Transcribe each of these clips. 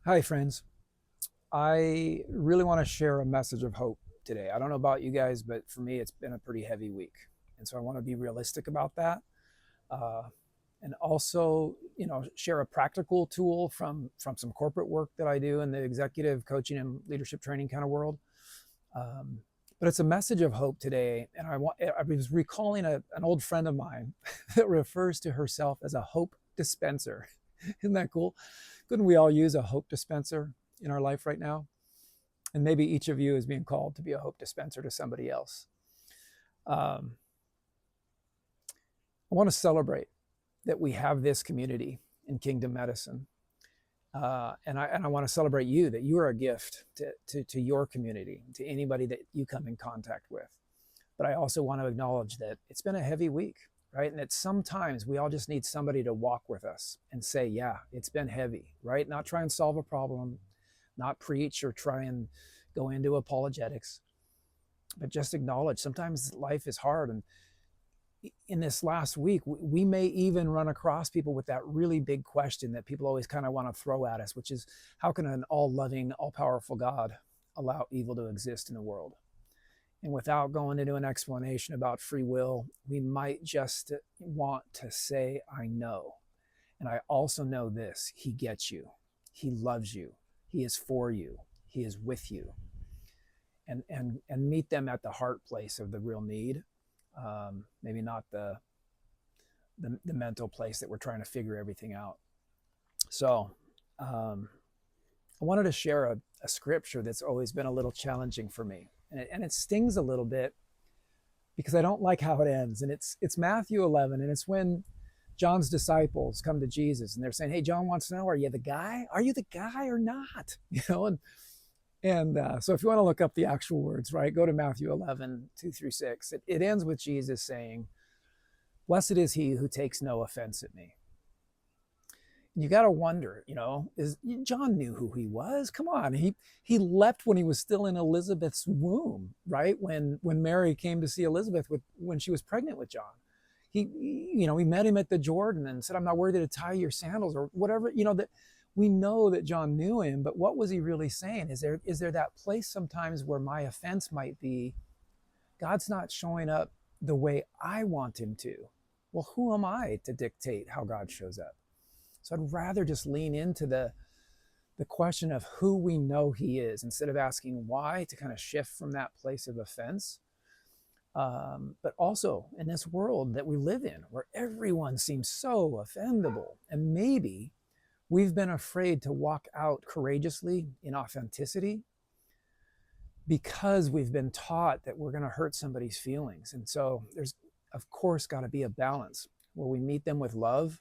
Hi, friends. I really want to share a message of hope today. I don't know about you guys, but for me, it's been a pretty heavy week. And so I want to be realistic about that. Uh, and also, share a practical tool from some corporate work that I do in the executive coaching and leadership training kind of world. Um, but it's a message of hope today. And I was recalling an old friend of mine that refers to herself as a hope dispenser. Isn't that cool? Couldn't we all use a hope dispenser in our life right now? And maybe each of you is being called to be a hope dispenser to somebody else. Um, I want to celebrate that we have this community in Kingdom Medicine. And I want to celebrate you, that you are a gift to your community, to anybody that you come in contact with. But I also want to acknowledge that it's been a heavy week, right? And that sometimes we all just need somebody to walk with us and say, yeah, it's been heavy, right? Not try and solve a problem, not preach or try and go into apologetics, but just acknowledge sometimes life is hard. And in this last week, we may even run across people with that really big question that people always kind of want to throw at us, which is, how can an all-loving, all-powerful God allow evil to exist in the world? And without going into an explanation about free will, we might just want to say, I know. And I also know this: He gets you, He loves you, He is for you, He is with you. And meet them at the heart place of the real need. Maybe not the mental place that we're trying to figure everything out. So I wanted to share a scripture that's always been a little challenging for me. And it stings a little bit because I don't like how it ends. And it's Matthew 11, and it's when John's disciples come to Jesus and they're saying, hey, John wants to know, are you the guy? Are you the guy or not? So if you want to look up the actual words, right, go to Matthew 11, 2-6. It ends with Jesus saying, blessed is he who takes no offense at me. You got to wonder, is John knew who he was? Come on, he leapt when he was still in Elizabeth's womb, right? When Mary came to see Elizabeth when she was pregnant with John, he met him at the Jordan and said, "I'm not worthy to tie your sandals," or whatever. That we know that John knew him, but what was he really saying? Is there that place sometimes where my offense might be, God's not showing up the way I want him to? Well, who am I to dictate how God shows up? So I'd rather just lean into the question of who we know he is instead of asking why, to kind of shift from that place of offense. But also in this world that we live in where everyone seems so offendable, and maybe we've been afraid to walk out courageously in authenticity because we've been taught that we're going to hurt somebody's feelings. And so there's, of course, got to be a balance where we meet them with love,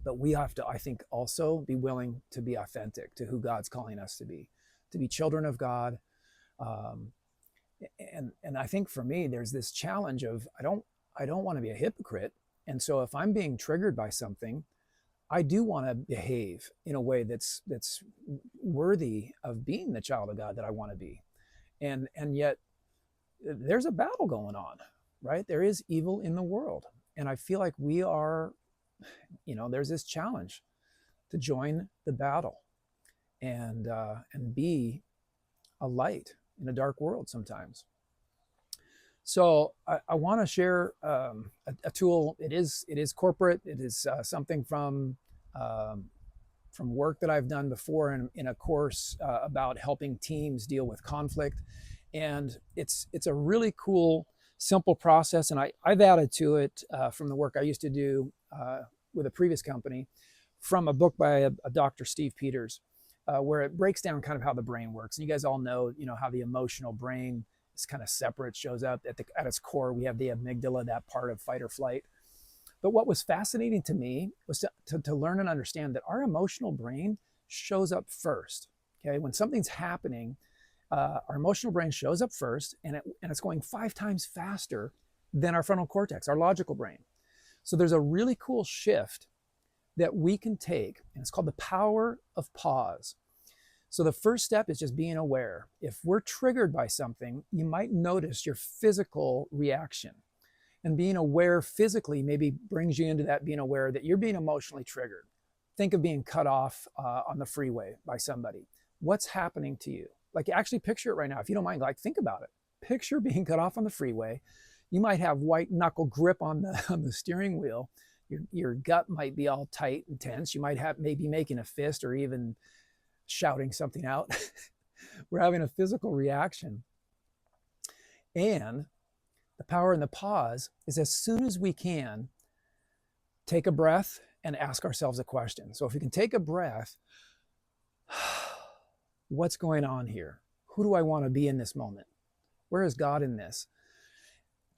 but we have to, I think, also be willing to be authentic to who God's calling us to be children of God. And I think for me, there's this challenge of I don't want to be a hypocrite. And so if I'm being triggered by something, I do want to behave in a way that's worthy of being the child of God that I want to be. And yet there's a battle going on, right? There is evil in the world. And I feel like we are, there's this challenge to join the battle and be a light in a dark world sometimes. So I want to share a tool. It is corporate. It is something from work that I've done before in a course about helping teams deal with conflict. And it's a really cool, simple process. And I've added to it from the work I used to do with a previous company, from a book by a Dr. Steve Peters, where it breaks down kind of how the brain works. And you guys all know, how the emotional brain is kind of separate, shows up at its core. We have the amygdala, that part of fight or flight. But what was fascinating to me was to learn and understand that our emotional brain shows up first. Okay, when something's happening, our emotional brain shows up first, and it's going 5 times faster than our frontal cortex, our logical brain. So there's a really cool shift that we can take, and it's called the power of pause. So the first step is just being aware. If we're triggered by something, you might notice your physical reaction. And being aware physically maybe brings you into that being aware that you're being emotionally triggered. think of being cut off on the freeway by somebody. What's happening to you? Like, actually picture it right now. If you don't mind, like, think about it. Picture being cut off on the freeway. You might have white knuckle grip on the steering wheel. Your gut might be all tight and tense. You might have maybe making a fist or even shouting something out. We're having a physical reaction. And the power in the pause is, as soon as we can, take a breath and ask ourselves a question. So if we can take a breath, what's going on here? Who do I want to be in this moment? Where is God in this?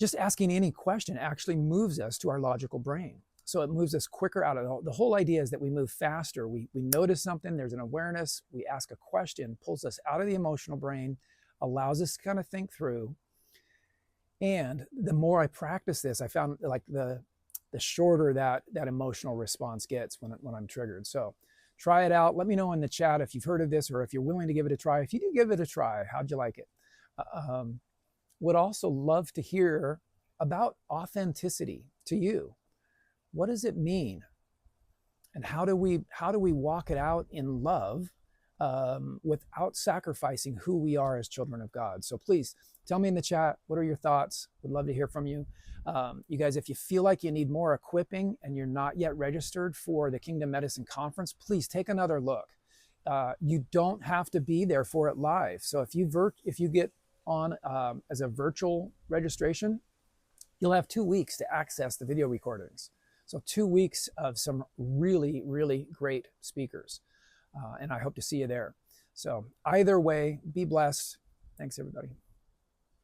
Just asking any question actually moves us to our logical brain. So it moves us quicker out of the whole idea is that we move faster. We notice something, there's an awareness, we ask a question, pulls us out of the emotional brain, allows us to kind of think through. And the more I practice this, I found like the shorter that emotional response gets when I'm triggered. So try it out. Let me know in the chat if you've heard of this or if you're willing to give it a try. If you do give it a try, how'd you like it? Would also love to hear about authenticity to you. What does it mean? And how do we walk it out in love without sacrificing who we are as children of God? So please tell me in the chat, what are your thoughts? Would love to hear from you. You guys, if you feel like you need more equipping and you're not yet registered for the Kingdom Medicine Conference, please take another look. You don't have to be there for it live. So if you get on as a virtual registration, you'll have 2 weeks to access the video recordings. So 2 weeks of some really, really great speakers. And I hope to see you there. So either way, be blessed. Thanks, everybody.